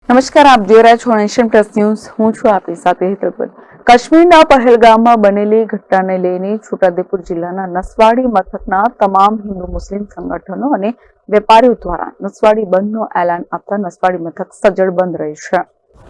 નમસ્કાર, આપ જોઈ રહ્યા છો નેશન પ્લસ ન્યૂઝ. હું છું આપની સાથે હેતલ. કાશ્મીરના પહેલગામમાં બનેલી ઘટનાને લઈને છોટાઉદેપુર જિલ્લાના નસવાડી મથકના તમામ હિન્દુ મુસ્લિમ સંગઠનો અને વેપારીઓ દ્વારા નસવાડી બંધનું એલાન આપતા નસવાડી મથક સજ્જડ બંધ રહેશે.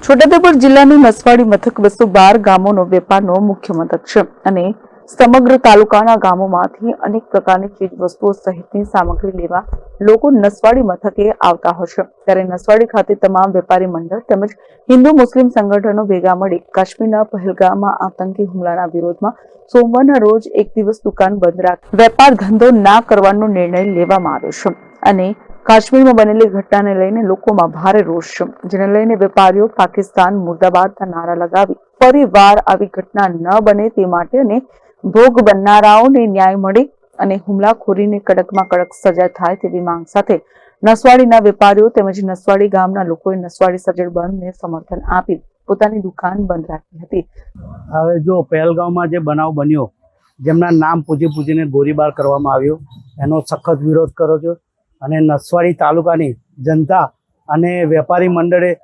છોટાઉદેપુર જિલ્લાનું નસવાડી મથક 212 ગામોનો વેપારનો મુખ્ય મથક છે અને સમગ્ર તાલુકાના ગામોમાંથી અનેક પ્રકારની ચીજ વસ્તુઓ સહિતની સામગ્રી લેવા લોકો નસવાડી મથકે આવતા હશે. ત્યારે નસવાડી ખાતે તમામ વેપારી મંડળ તેમજ હિન્દુ મુસ્લિમ સંગઠનો ભેગા મળી કાશ્મીરના પહેલગામમાં આતંકી હુમલાના વિરોધમાં સોમવારના રોજ એક દિવસ દુકાન બંધ રાખી વેપાર ધંધો ના કરવાનો નિર્ણય લેવામાં આવ્યો છે અને કાશ્મીરમાં બનેલી ઘટનાને લઈને લોકોમાં ભારે રોષ છે, જેને લઈને વેપારીઓ પાકિસ્તાન મુર્દાબાદના નારા લગાવી ફરીવાર આવી ઘટના ન બને તે માટે અને ભોગ બનનારાઓને ન્યાય મળે અને હુમલાખોરીને કડકમાં કડક સજા થાય તેવી માંગ સાથે નસવાડીના વેપારીઓ તેમજ નસવાડી ગામના લોકોએ નસવાડી સજ્જડ બંધને સમર્થન આપી પોતાની દુકાન બંધ રાખી હતી. હવે જો પહેલગામમાં જે બનાવ બન્યો, જેમના નામ પૂજીને ગોળીબાર કરવામાં આવ્યો, એનો સખત વિરોધ કર્યો છે અને નસવાડી તાલુકાની જનતા અને વેપારી મંડળે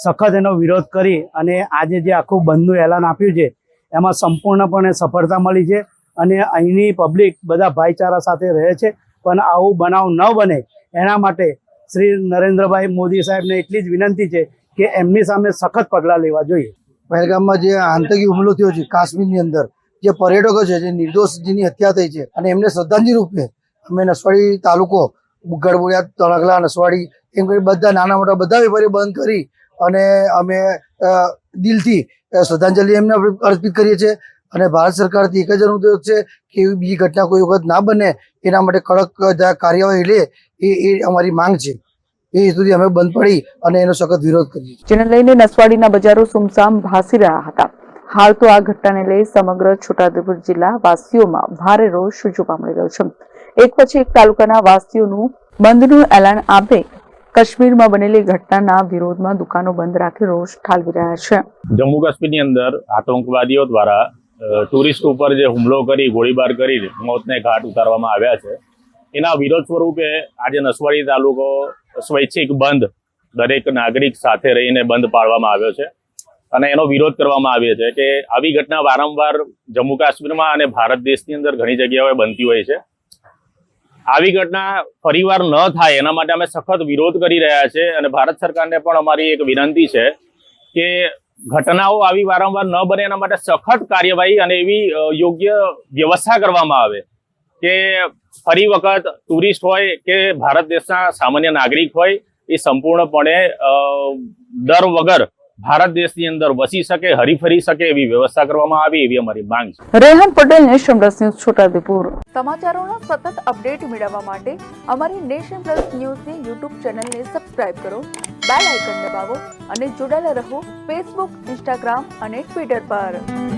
સખત એનો વિરોધ કરી અને આજે જે આખું બંધનું એલાન આપ્યું છે એમાં સંપૂર્ણપણે સફળતા મળી છે અને અહીંની પબ્લિક બધા ભાઈચારા સાથે રહે છે. પણ આવું બનાવ ન બને એના માટે શ્રી નરેન્દ્રભાઈ મોદી સાહેબને એટલી જ વિનંતી છે કે એમની સામે સખત પગલાં લેવા જોઈએ. પહેલગામમાં જે આતંકી હુમલો થયો છે કાશ્મીરની અંદર, જે પર્યટકો છે, જે નિર્દોષ જેની હત્યા થઈ છે અને એમને શ્રદ્ધાંજલિ રૂપે અમે નસવાડી તાલુકો ગઢબોળિયા, તણગલા, નસવાડી એમ કરી બધા નાના મોટા બધા વેપારીઓ બંધ કરી અને અમે દિલથી શ્રદ્ધાંજલિ એમને અર્પિત કરીએ છીએ અને ભારત સરકારથી એક જ અનુરોધ છે કે એવી બીજી ઘટના કોઈ વખત ના બને એના માટે કડક કાર્યવાહી લે એ અમારી માંગ છે. એ સુધી અમે બંધ પડી અને એનો સખત વિરોધ કરીએ છીએ. જેને લઈને નસવાડીના બજારો સુમસામ ભાસી રહ્યા હતા. હાલ તો આ ઘટનાને લઈ સમગ્ર છોટાઉદેપુર જિલ્લા વાસીઓમાં ભારે રોષ જોવા મળી રહ્યો છે. એક પછી એક તાલુકાના વાસીઓનું બંધનું એલાન આપે કાશ્મીરમાં બનેલી ઘટનાના વિરોધમાં દુકાનો બંધ રાખી રોષ ઠાલવી રહ્યા છે. જમ્મુ કાશ્મીરની અંદર આતંકવાદીઓ દ્વારા ટુરિસ્ટ ઉપર જે હુમલો કરી ગોળીબાર કરી મોતને ઘાટ ઉતારવામાં આવ્યા છે, એના વિરોધ સ્વરૂપે આજે નસવાડી તાલુકો સ્વૈચ્છિક બંધ દરેક નાગરિક સાથે રહીને બંધ પાડવામાં આવ્યો છે અને એનો વિરોધ કરવામાં આવ્યો છે કે આવી ઘટના વારંવાર જમ્મુ કાશ્મીરમાં અને ભારત દેશની અંદર ઘણી જગ્યાએ બનતી હોય છે. આવી ઘટના ફરીવાર ન થાય એના માટે અમે સખત વિરોધ કરી રહ્યા છે અને ભારત સરકારને પણ અમારી એક વિનંતી છે કે ઘટનાઓ આવી વારંવાર ન બને એના માટે સખત કાર્યવાહી અને એવી યોગ્ય વ્યવસ્થા કરવામાં આવે કે ફરી વખત ટુરિસ્ટ હોય કે ભારત દેશના સામાન્ય નાગરિક હોય એ સંપૂર્ણપણે ડર વગર ભારત દેશની અંદર વસી શકે, હરીફરી શકે એવી વ્યવસ્થા કરવામાં આવી એવી અમારી માંગ છે. Rehan Patel, Nation Plus News, Chhota Udaipur. સમાચારોના સતત અપડેટ મેળવવા માટે અમારી નેશન પ્લસ ન્યૂઝની યુટ્યુબ ચેનલને સબસ્ક્રાઇબ કરો, બેલ આઇકન દબાવો અને જોડાયેલા રહો ફેસબુક, ઇન્સ્ટાગ્રામ અને ટ્વિટર પર.